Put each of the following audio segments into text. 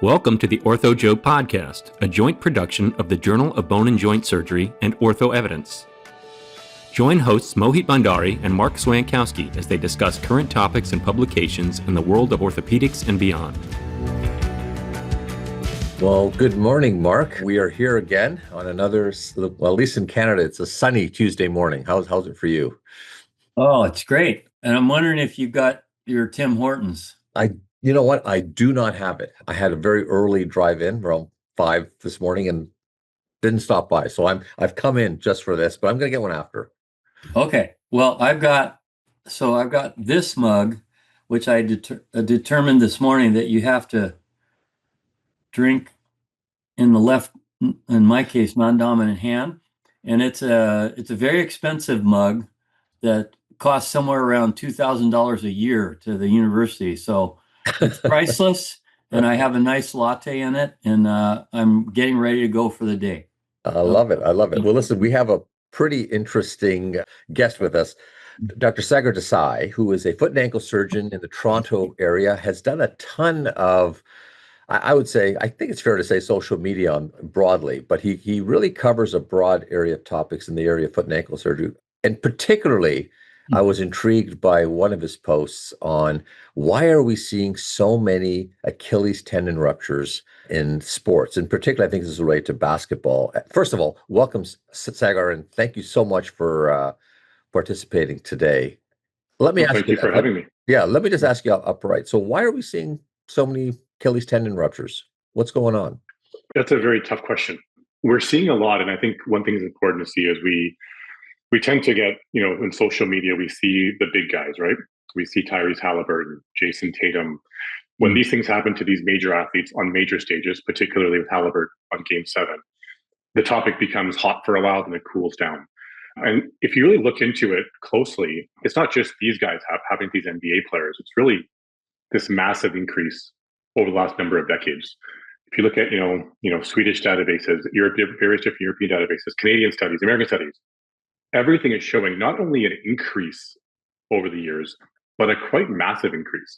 Welcome to the Ortho Joke Podcast, a joint production of the Journal of Bone and Joint Surgery and Ortho Evidence. Join hosts Mohit Bhandari and Marc Swankowski as they discuss current topics and publications in the world of orthopedics and beyond. Well, good morning, Marc. We are here again on another, well, at least in Canada, it's a sunny Tuesday morning. How's it for you? Oh, it's great. And I'm wondering if you got your Tim Hortons. You know what? I do not have it. I had a very early drive-in around 5 this morning and didn't stop by. So I've come in just for this, but I'm going to get one after. Okay. Well, I've got this mug, which I determined this morning that you have to drink in the left, in my case, non-dominant hand. And it's a very expensive mug that costs somewhere around $2,000 a year to the university. So it's priceless, and I have a nice latte in it, and I'm getting ready to go for the day. I love it. Well, listen, we have a pretty interesting guest with us. Dr. Sagar Desai, who is a foot and ankle surgeon in the Toronto area, has done a ton of, I would say, I think it's fair to say social media broadly, but he really covers a broad area of topics in the area of foot and ankle surgery. And particularly, I was intrigued by one of his posts on why are we seeing so many Achilles tendon ruptures in sports. In particular, I think this is related to basketball. First of all, welcome, Sagar, and thank you so much for participating today. Thank you for having me. Yeah, let me just ask you upright. So why are we seeing so many Achilles tendon ruptures? What's going on? That's a very tough question. We're seeing a lot, and I think one thing is important to see is we tend to get, in social media, we see the big guys, right? We see Tyrese Halliburton, Jason Tatum. When these things happen to these major athletes on major stages, particularly with Halliburton on Game 7, the topic becomes hot for a while, then it cools down. And if you really look into it closely, it's not just these guys having these NBA players. It's really this massive increase over the last number of decades. If you look at, Swedish databases, various different European databases, Canadian studies, American studies, everything is showing not only an increase over the years, but a quite massive increase.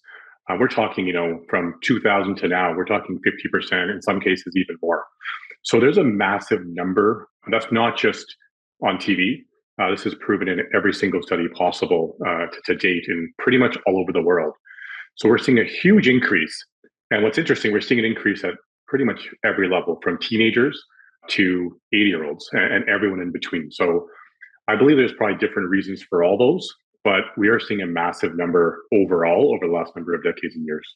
We're talking, from 2000 to now, we're talking 50%, in some cases even more. So there's a massive number. That's not just on TV. This is proven in every single study possible to date in pretty much all over the world. So we're seeing a huge increase. And what's interesting, we're seeing an increase at pretty much every level, from teenagers to 80-year-olds and everyone in between. So I believe there's probably different reasons for all those, but we are seeing a massive number overall over the last number of decades and years.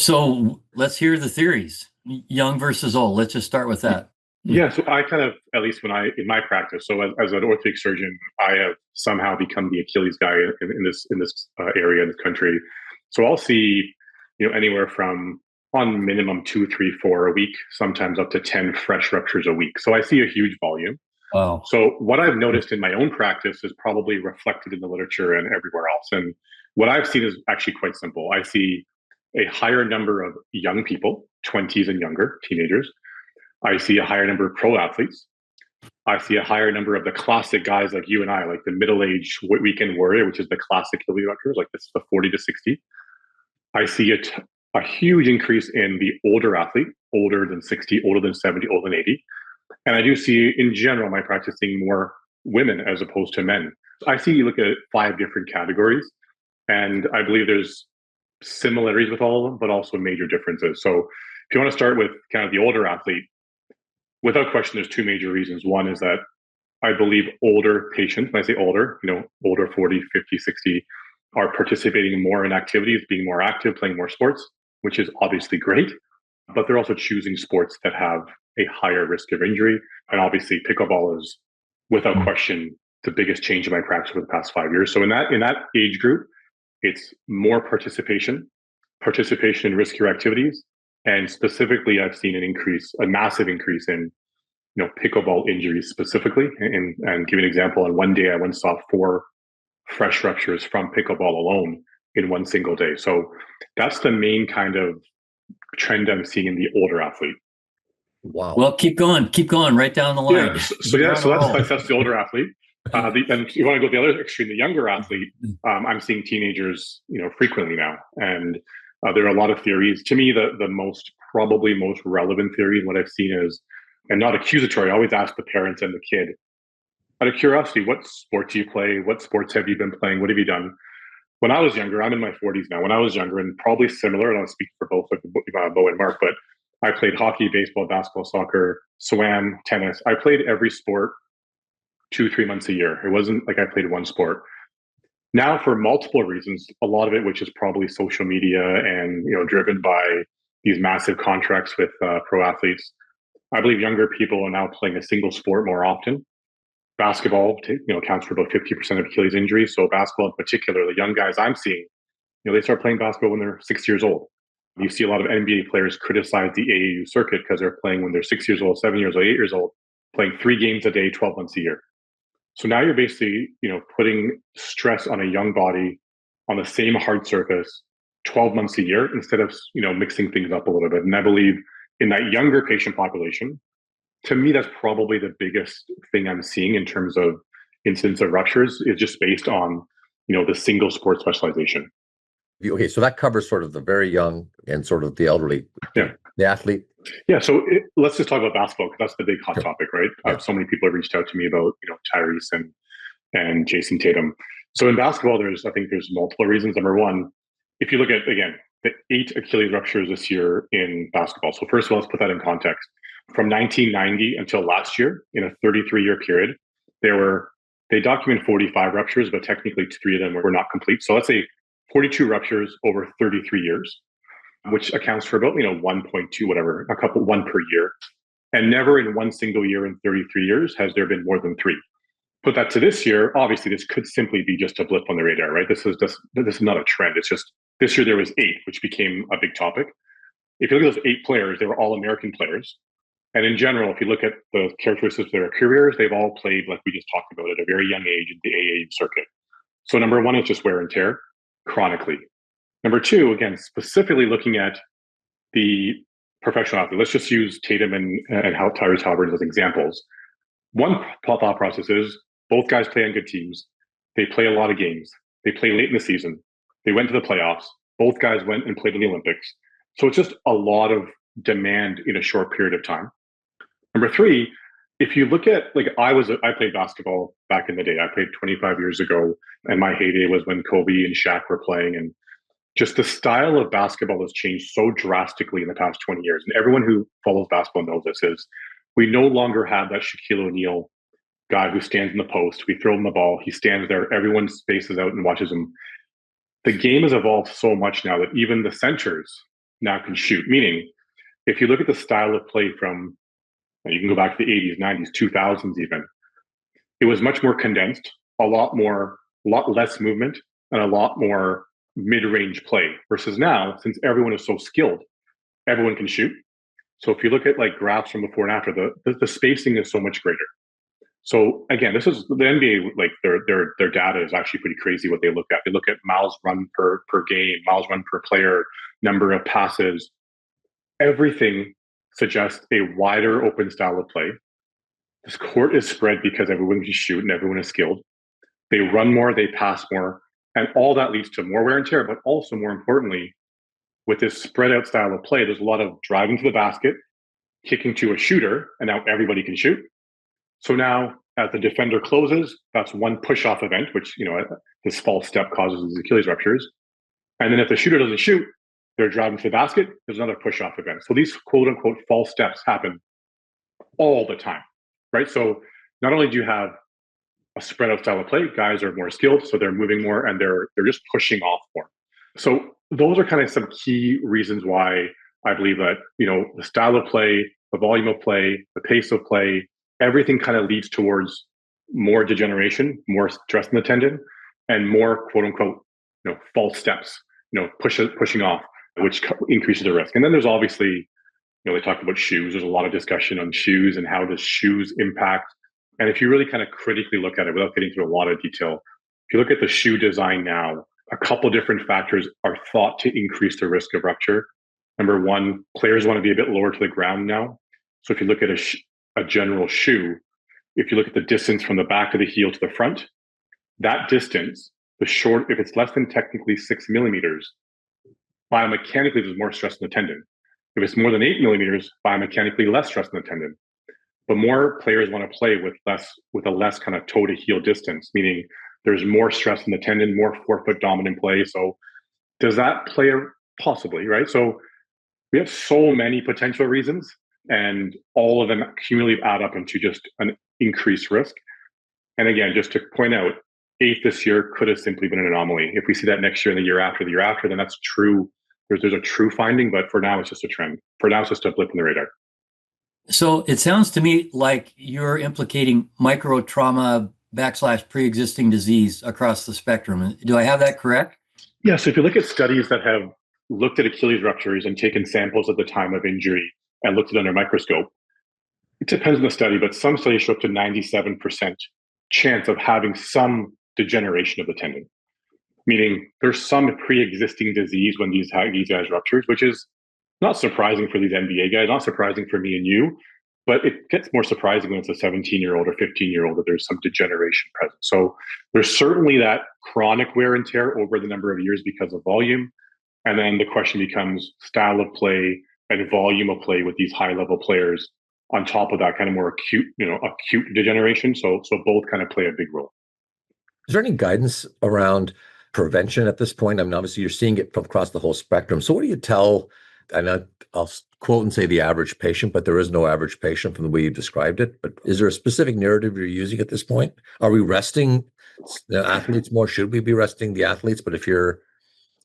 So let's hear the theories. Young versus old. Let's just start with that. Yeah, so I kind of, at least in my practice, so as an orthopedic surgeon, I have somehow become the Achilles guy in this area in this country. So I'll see, anywhere from on minimum 2, 3, 4 a week, sometimes up to 10 fresh ruptures a week. So I see a huge volume. Wow. So what I've noticed in my own practice is probably reflected in the literature and everywhere else. And what I've seen is actually quite simple. I see a higher number of young people, 20s and younger, teenagers. I see a higher number of pro athletes. I see a higher number of the classic guys like you and I, like the middle-aged weekend warrior, which is the classic Achilles ruptures, like this is the 40 to 60. I see a huge increase in the older athlete, older than 60, older than 70, older than 80. And I do see, in general, my practice seeing more women as opposed to men. I see you look at 5 different categories, and I believe there's similarities with all of them, but also major differences. So if you want to start with kind of the older athlete, without question, there's 2 major reasons. One is that I believe older patients, when I say older, older 40, 50, 60, are participating more in activities, being more active, playing more sports, which is obviously great. But they're also choosing sports that have a higher risk of injury. And obviously pickleball is, without question, the biggest change in my practice over the past 5 years. So in that age group, it's more participation in riskier activities. And specifically, I've seen a massive increase in pickleball injuries specifically. And give you an example, on one day I once saw 4 fresh ruptures from pickleball alone in one single day. So that's the main kind of trend I'm seeing in the older athlete. Wow. Well, keep going right down the line. Yeah, so that's the older athlete. And you want to go to the other extreme, the younger athlete. I'm seeing teenagers, frequently now, and There are a lot of theories. To me, the probably most relevant theory and what I've seen is, and not accusatory, I always ask the parents and the kid, out of curiosity, what sport do you play? What sports have you been playing? What have you done? When I was younger, I'm in my 40s now. When I was younger, and probably similar, and I'll speak for both Bo and Marc, but I played hockey, baseball, basketball, soccer, swam, tennis. I played every sport 2-3 months a year. It wasn't like I played one sport. Now, for multiple reasons, a lot of it, which is probably social media and driven by these massive contracts with pro athletes, I believe younger people are now playing a single sport more often. Basketball, accounts for about 50% of Achilles injuries. So basketball in particular, the young guys I'm seeing, they start playing basketball when they're 6 years old. You see a lot of NBA players criticize the AAU circuit because they're playing when they're 6 years old, 7 years old, 8 years old, playing 3 games a day, 12 months a year. So now you're basically, putting stress on a young body on the same hard surface 12 months a year instead of, mixing things up a little bit. And I believe in that younger patient population, to me, that's probably the biggest thing I'm seeing in terms of incidence of ruptures is just based on, the single sport specialization. Okay, so that covers sort of the very young and sort of the elderly, Yeah, the athlete. Yeah, so let's just talk about basketball because that's the big hot Sure. topic, right? Yeah. So many people have reached out to me about Tyrese and Jason Tatum. So in basketball, I think there's multiple reasons. Number one, if you look at again the 8 Achilles ruptures this year in basketball. So first of all, let's put that in context. From 1990 until last year, in a 33-year period, they document 45 ruptures, but technically 3 of them were not complete. So let's say 42 ruptures over 33 years, which accounts for about 1.2 whatever, one per year. And never in one single year in 33 years has there been more than 3. Put that to this year, obviously this could simply be just a blip on the radar, right? This is not a trend. It's just this year there was 8, which became a big topic. If you look at those 8 players, they were all American players. And in general, if you look at the characteristics of their careers, they've all played, like we just talked about, at a very young age in the AAU circuit. So number one is just wear and tear chronically. Number 2, again, specifically looking at the professional athlete. Let's just use Tatum and Tyrese Halliburton as examples. One thought process is both guys play on good teams. They play a lot of games. They play late in the season. They went to the playoffs. Both guys went and played in the Olympics. So it's just a lot of demand in a short period of time. Number 3, if you look at, I played basketball back in the day. I played 25 years ago, and my heyday was when Kobe and Shaq were playing. And just the style of basketball has changed so drastically in the past 20 years. And everyone who follows basketball knows this is we no longer have that Shaquille O'Neal guy who stands in the post. We throw him the ball. He stands there. Everyone spaces out and watches him. The game has evolved so much now that even the centers now can shoot. Meaning, if you look at the style of play from, you can go back to the 80s, 90s, 2000s even, it was much more condensed, a lot less movement, and a lot more mid-range play versus now, since everyone is so skilled, everyone can shoot. So if you look at graphs from before and after, the spacing is so much greater. So again, this is the NBA, their data is actually pretty crazy what they look at. They look at miles run per game, miles run per player, number of passes. Everything suggests a wider open style of play. This court is spread because everyone can shoot and everyone is skilled. They run more, they pass more, and all that leads to more wear and tear, but also more importantly, with this spread out style of play, there's a lot of driving to the basket, kicking to a shooter, and now everybody can shoot. So now as the defender closes, that's one push-off event, which, this false step causes these Achilles ruptures. And then if the shooter doesn't shoot, they're driving to the basket, there's another push-off event. So these quote unquote false steps happen all the time, right? So not only do you have a spread out style of play, guys are more skilled, so they're moving more and they're just pushing off more. So those are kind of some key reasons why I believe that, the style of play, the volume of play, the pace of play, everything kind of leads towards more degeneration, more stress in the tendon, and more quote unquote, false steps, pushing off, which increases the risk. And then there's obviously, they talk about shoes. There's a lot of discussion on shoes and how does shoes impact. And if you really kind of critically look at it without getting through a lot of detail, if you look at the shoe design now, a couple different factors are thought to increase the risk of rupture. Number one, players want to be a bit lower to the ground now. So if you look at a general shoe, if you look at the distance from the back of the heel to the front, that distance, if it's less than technically 6 millimeters, biomechanically there's more stress in the tendon. If it's more than 8 millimeters, biomechanically less stress in the tendon. But more players want to play with a less kind of toe to heel distance, meaning there's more stress in the tendon, more forefoot dominant play. So does that play possibly, right? So we have so many potential reasons, and all of them cumulatively add up into just an increased risk. And again, just to point out, 8th this year could have simply been an anomaly. If we see that next year and the year after, then that's true. There's a true finding, but for now, it's just a trend. For now, it's just a blip in the radar. So it sounds to me like you're implicating micro trauma / pre-existing disease across the spectrum. Do I have that correct? Yeah. So if you look at studies that have looked at Achilles ruptures and taken samples at the time of injury and looked at it under a microscope, it depends on the study, but some studies show up to 97% chance of having some degeneration of the tendon, meaning there's some pre-existing disease when these guys ruptures, which is not surprising for these NBA guys, not surprising for me and you, but it gets more surprising when it's a 17-year-old or 15-year-old that there's some degeneration present. So there's certainly that chronic wear and tear over the number of years because of volume. And then the question becomes style of play and volume of play with these high-level players on top of that kind of more acute degeneration. So both kind of play a big role. Is there any guidance around prevention at this point? I mean, obviously you're seeing it from across the whole spectrum. So what do you tell, and I'll quote and say the average patient, but there is no average patient from the way you described it. But is there a specific narrative you're using at this point? Are we resting the athletes more? Should we be resting the athletes? But if you're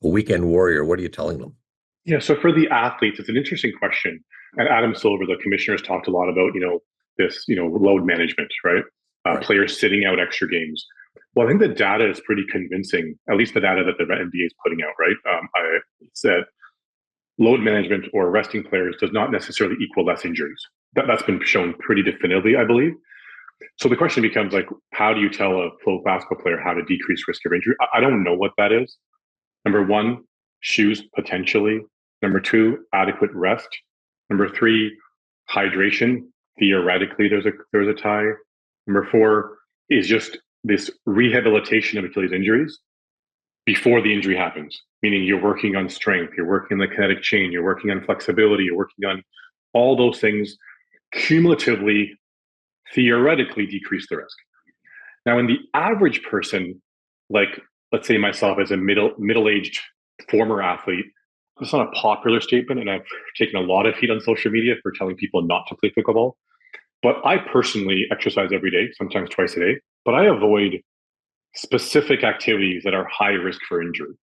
a weekend warrior, what are you telling them? Yeah, so for the athletes, it's an interesting question. And Adam Silver, the commissioner, has talked a lot about, this, load management, right? Right. Players sitting out extra games. Well, I think the data is pretty convincing, at least the data that the NBA is putting out, right? I said load management or resting players does not necessarily equal less injuries. That's been shown pretty definitively, I believe. So the question becomes like, how do you tell a pro basketball player how to decrease risk of injury? I don't know what that is. Number one, shoes potentially. Number two, adequate rest. Number three, hydration. Theoretically, there's a tie. Number four is just this rehabilitation of Achilles injuries before the injury happens, meaning you're working on strength, you're working on the kinetic chain, you're working on flexibility, you're working on all those things cumulatively, theoretically decrease the risk. Now, in the average person, like let's say myself as a middle-aged former athlete, it's not a popular statement, and I've taken a lot of heat on social media for telling people not to play pickleball. But I personally exercise every day, sometimes twice a day, but I avoid specific activities that are high risk for injury.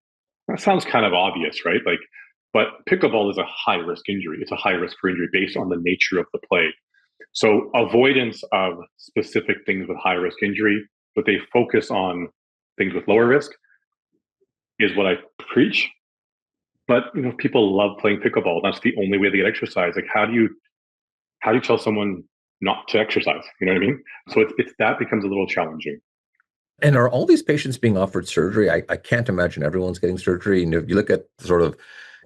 That sounds kind of obvious, right? But pickleball is a high risk injury. It's a high risk for injury based on the nature of the play. So avoidance of specific things with high risk injury, but they focus on things with lower risk is what I preach. But people love playing pickleball. That's the only way they get exercise. Like, how do you tell someone not to exercise? You know what I mean? So it's that becomes a little challenging. And are all these patients being offered surgery? I can't imagine everyone's getting surgery. And if you look at sort of,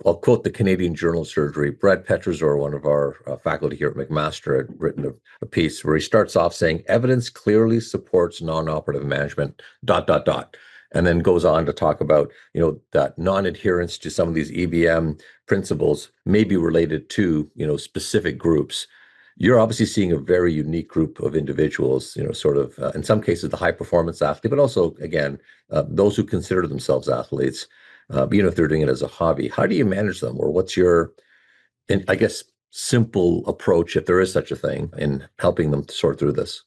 I'll quote the Canadian Journal of Surgery. Brad Petrozor, one of our faculty here at McMaster, had written a piece where he starts off saying, evidence clearly supports non-operative management, ... And then goes on to talk about, that non-adherence to some of these EBM principles may be related to, specific groups. You're obviously seeing a very unique group of individuals, sort of, in some cases, the high performance athlete, but also, again, those who consider themselves athletes, even if they're doing it as a hobby. How do you manage them? Or what's your, I guess, simple approach, if there is such a thing, in helping them to sort through this?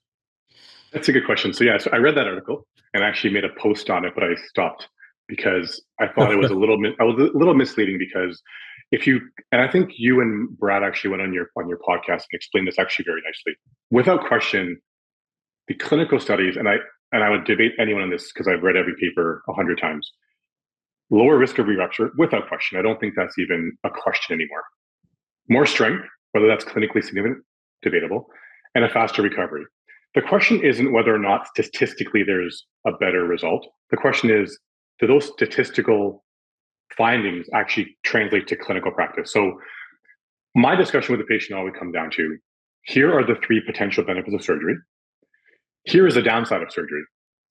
That's a good question. So I read that article and actually made a post on it, but I stopped because I thought it was a little misleading. Because and I think you and Brad actually went on your podcast and explained this actually very nicely. Without question, the clinical studies, and I would debate anyone on this because I've read every paper 100 times. Lower risk of re-rupture, without question. I don't think that's even a question anymore. More strength, whether that's clinically significant, debatable, and a faster recovery. The question isn't whether or not statistically there's a better result. The question is, do those statistical findings actually translate to clinical practice? So my discussion with the patient always come down to, here are the 3 potential benefits of surgery. Here is the downside of surgery: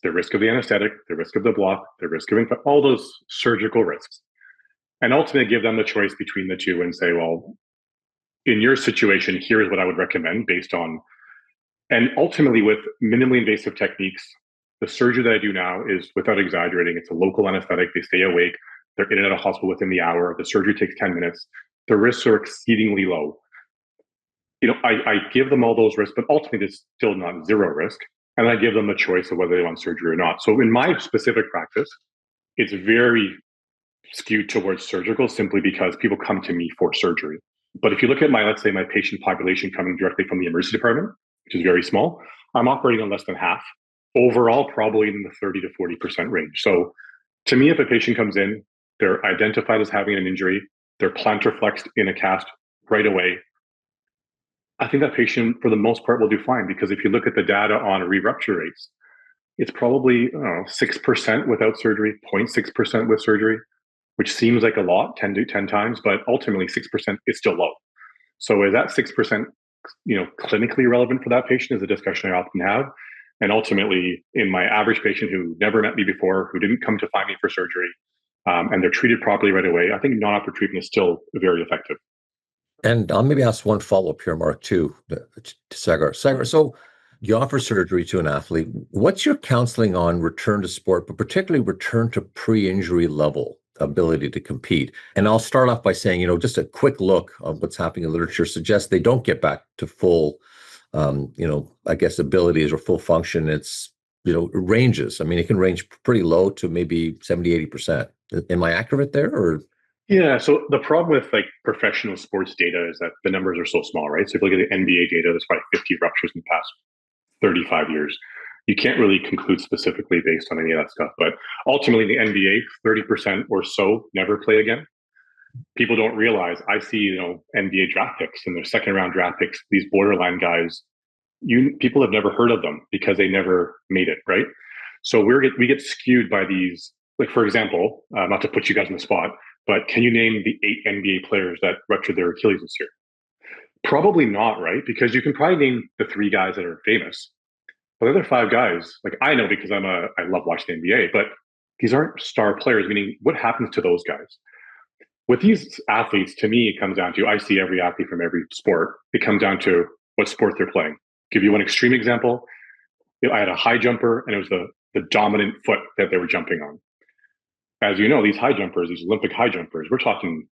the risk of the anesthetic, the risk of the block, the risk of all those surgical risks. and ultimately give them the choice between the two and say, well, in your situation, here's what I would recommend based on, and ultimately with minimally invasive techniques, the surgery that I do now is, without exaggerating, it's a local anesthetic. They stay awake. They're in and out of hospital within the hour. The surgery takes 10 minutes. The risks are exceedingly low. I give them all those risks, but ultimately it's still not zero risk. And I give them a choice of whether they want surgery or not. So in my specific practice, it's very skewed towards surgical simply because people come to me for surgery. But if you look at let's say my patient population coming directly from the emergency department, which is very small, I'm operating on less than half. Overall, probably in the 30 to 40% range. So to me, if a patient comes in, they're identified as having an injury, they're plantar flexed in a cast right away, I think that patient, for the most part, will do fine, because if you look at the data on re-rupture rates, it's probably 6% without surgery, 0.6% with surgery, which seems like a lot, 10 to 10 times, but ultimately 6% is still low. So is that 6% clinically relevant for that patient is a discussion I often have. And ultimately, in my average patient who never met me before, who didn't come to find me for surgery, and they're treated properly right away, I think non-operative treatment is still very effective. And I'll maybe ask one follow-up here, Marc, too, to Sagar. Sagar, so you offer surgery to an athlete. What's your counseling on return to sport, but particularly return to pre-injury level ability to compete? And I'll start off by saying, just a quick look of what's happening in literature suggests they don't get back to full, I guess, abilities or full function. It's, ranges. I mean, it can range pretty low to maybe 70, 80%. Am I accurate there, or? Yeah, so the problem with professional sports data is that the numbers are so small, right? So if you look at the NBA data, there's probably 50 ruptures in the past 35 years. You can't really conclude specifically based on any of that stuff. But ultimately, the NBA, 30% or so never play again. People don't realize, I see, NBA draft picks and their second round draft picks, these borderline guys, people have never heard of them because they never made it, right? So we get skewed by these, like, for example, not to put you guys on the spot, but can you name the 8 NBA players that ruptured their Achilles this year? Probably not, right? Because you can probably name the 3 guys that are famous. But the other 5 guys, like, I know because I love watching the NBA, but these aren't star players, meaning what happens to those guys? With these athletes, to me, it comes down to, I see every athlete from every sport. It comes down to what sport they're playing. Give you one extreme example. I had a high jumper, and it was the dominant foot that they were jumping on. As you know, these high jumpers, these Olympic high jumpers, we're talking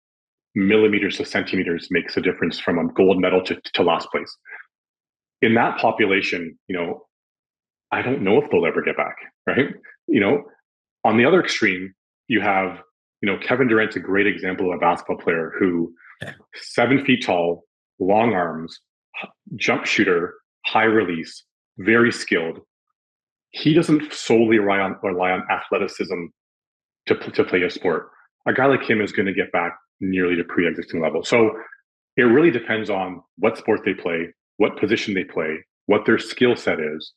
millimeters to centimeters makes a difference from a gold medal to last place. In that population, I don't know if they'll ever get back, right? On the other extreme, you have, Kevin Durant's a great example of a basketball player who 7 feet tall, long arms, jump shooter, high release, very skilled. He doesn't solely rely on athleticism to play a sport. A guy like him is going to get back nearly to pre-existing level. So it really depends on what sport they play, what position they play, what their skill set is,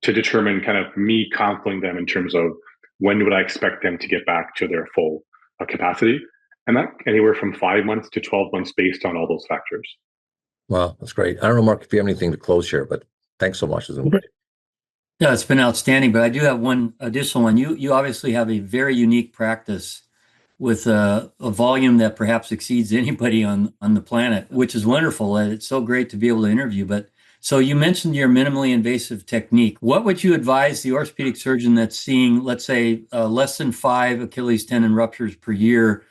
to determine kind of me counseling them in terms of when would I expect them to get back to their full capacity. And that anywhere from 5 months to 12 months based on all those factors. Wow, that's great. I don't know, Marc, if you have anything to close here, but thanks so much. Yeah, it's been outstanding, but I do have one additional one. You obviously have a very unique practice with a volume that perhaps exceeds anybody on the planet, which is wonderful. It's so great to be able to interview. But so you mentioned your minimally invasive technique. What would you advise the orthopedic surgeon that's seeing, let's say, less than 5 Achilles tendon ruptures per year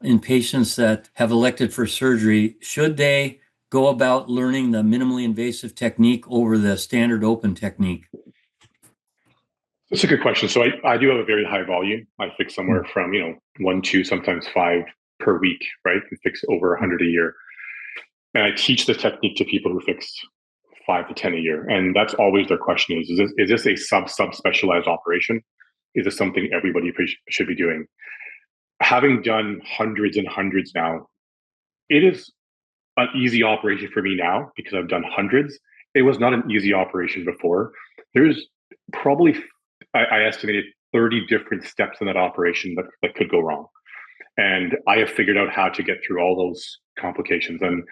in patients that have elected for surgery? Should they go about learning the minimally invasive technique over the standard open technique? That's a good question. So I do have a very high volume. I fix somewhere from 1, 2, sometimes 5 per week, right? I fix over 100 a year, and I teach the technique to people who fix 5 to 10 a year. And that's always their question: is this a sub specialized operation? Is this something everybody should be doing? Having done hundreds and hundreds now, it is an easy operation for me now because I've done hundreds. It was not an easy operation before. There's probably, I estimated 30 different steps in that operation that could go wrong. And I have figured out how to get through all those complications. And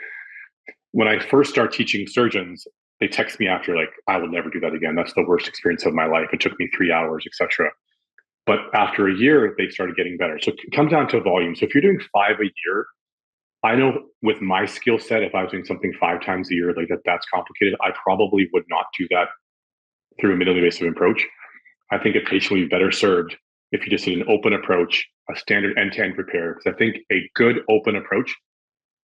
when I first start teaching surgeons, they text me after, like, I will never do that again. That's the worst experience of my life. It took me 3 hours, etc. But after a year, they started getting better. So it comes down to volume. So if you're doing 5 a year, I know with my skill set, if I was doing something 5 times a year, like that's complicated. I probably would not do that through a minimally invasive approach. I think a patient would be better served if you just did an open approach, a standard end-to-end repair. Because I think a good open approach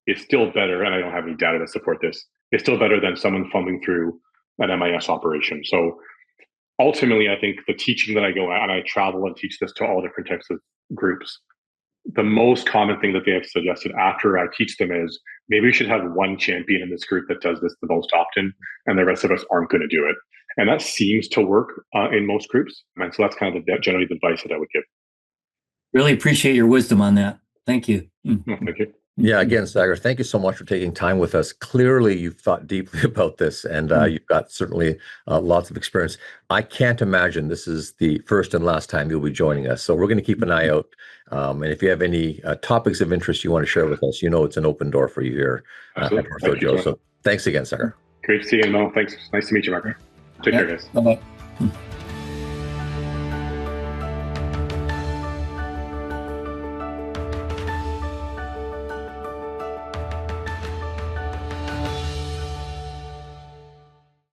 is still better, and I don't have any data to support this, it's still better than someone fumbling through an MIS operation. So ultimately, I think the teaching that I go out, and I travel and teach this to all different types of groups, the most common thing that they have suggested after I teach them is maybe we should have one champion in this group that does this the most often, and the rest of us aren't going to do it. And that seems to work in most groups. And so that's kind of generally the advice that I would give. Really appreciate your wisdom on that. Thank you. Thank you. Yeah, again, Sagar, thank you so much for taking time with us. Clearly, you've thought deeply about this, and you've got certainly lots of experience. I can't imagine this is the first and last time you'll be joining us. So we're going to keep an eye out. And if you have any topics of interest you want to share with us, it's an open door for you here at Ortho Joe. So thanks again, Sagar. Great to see you, Mo. Thanks. Nice to meet you, Mark. Take care, guys. Bye-bye.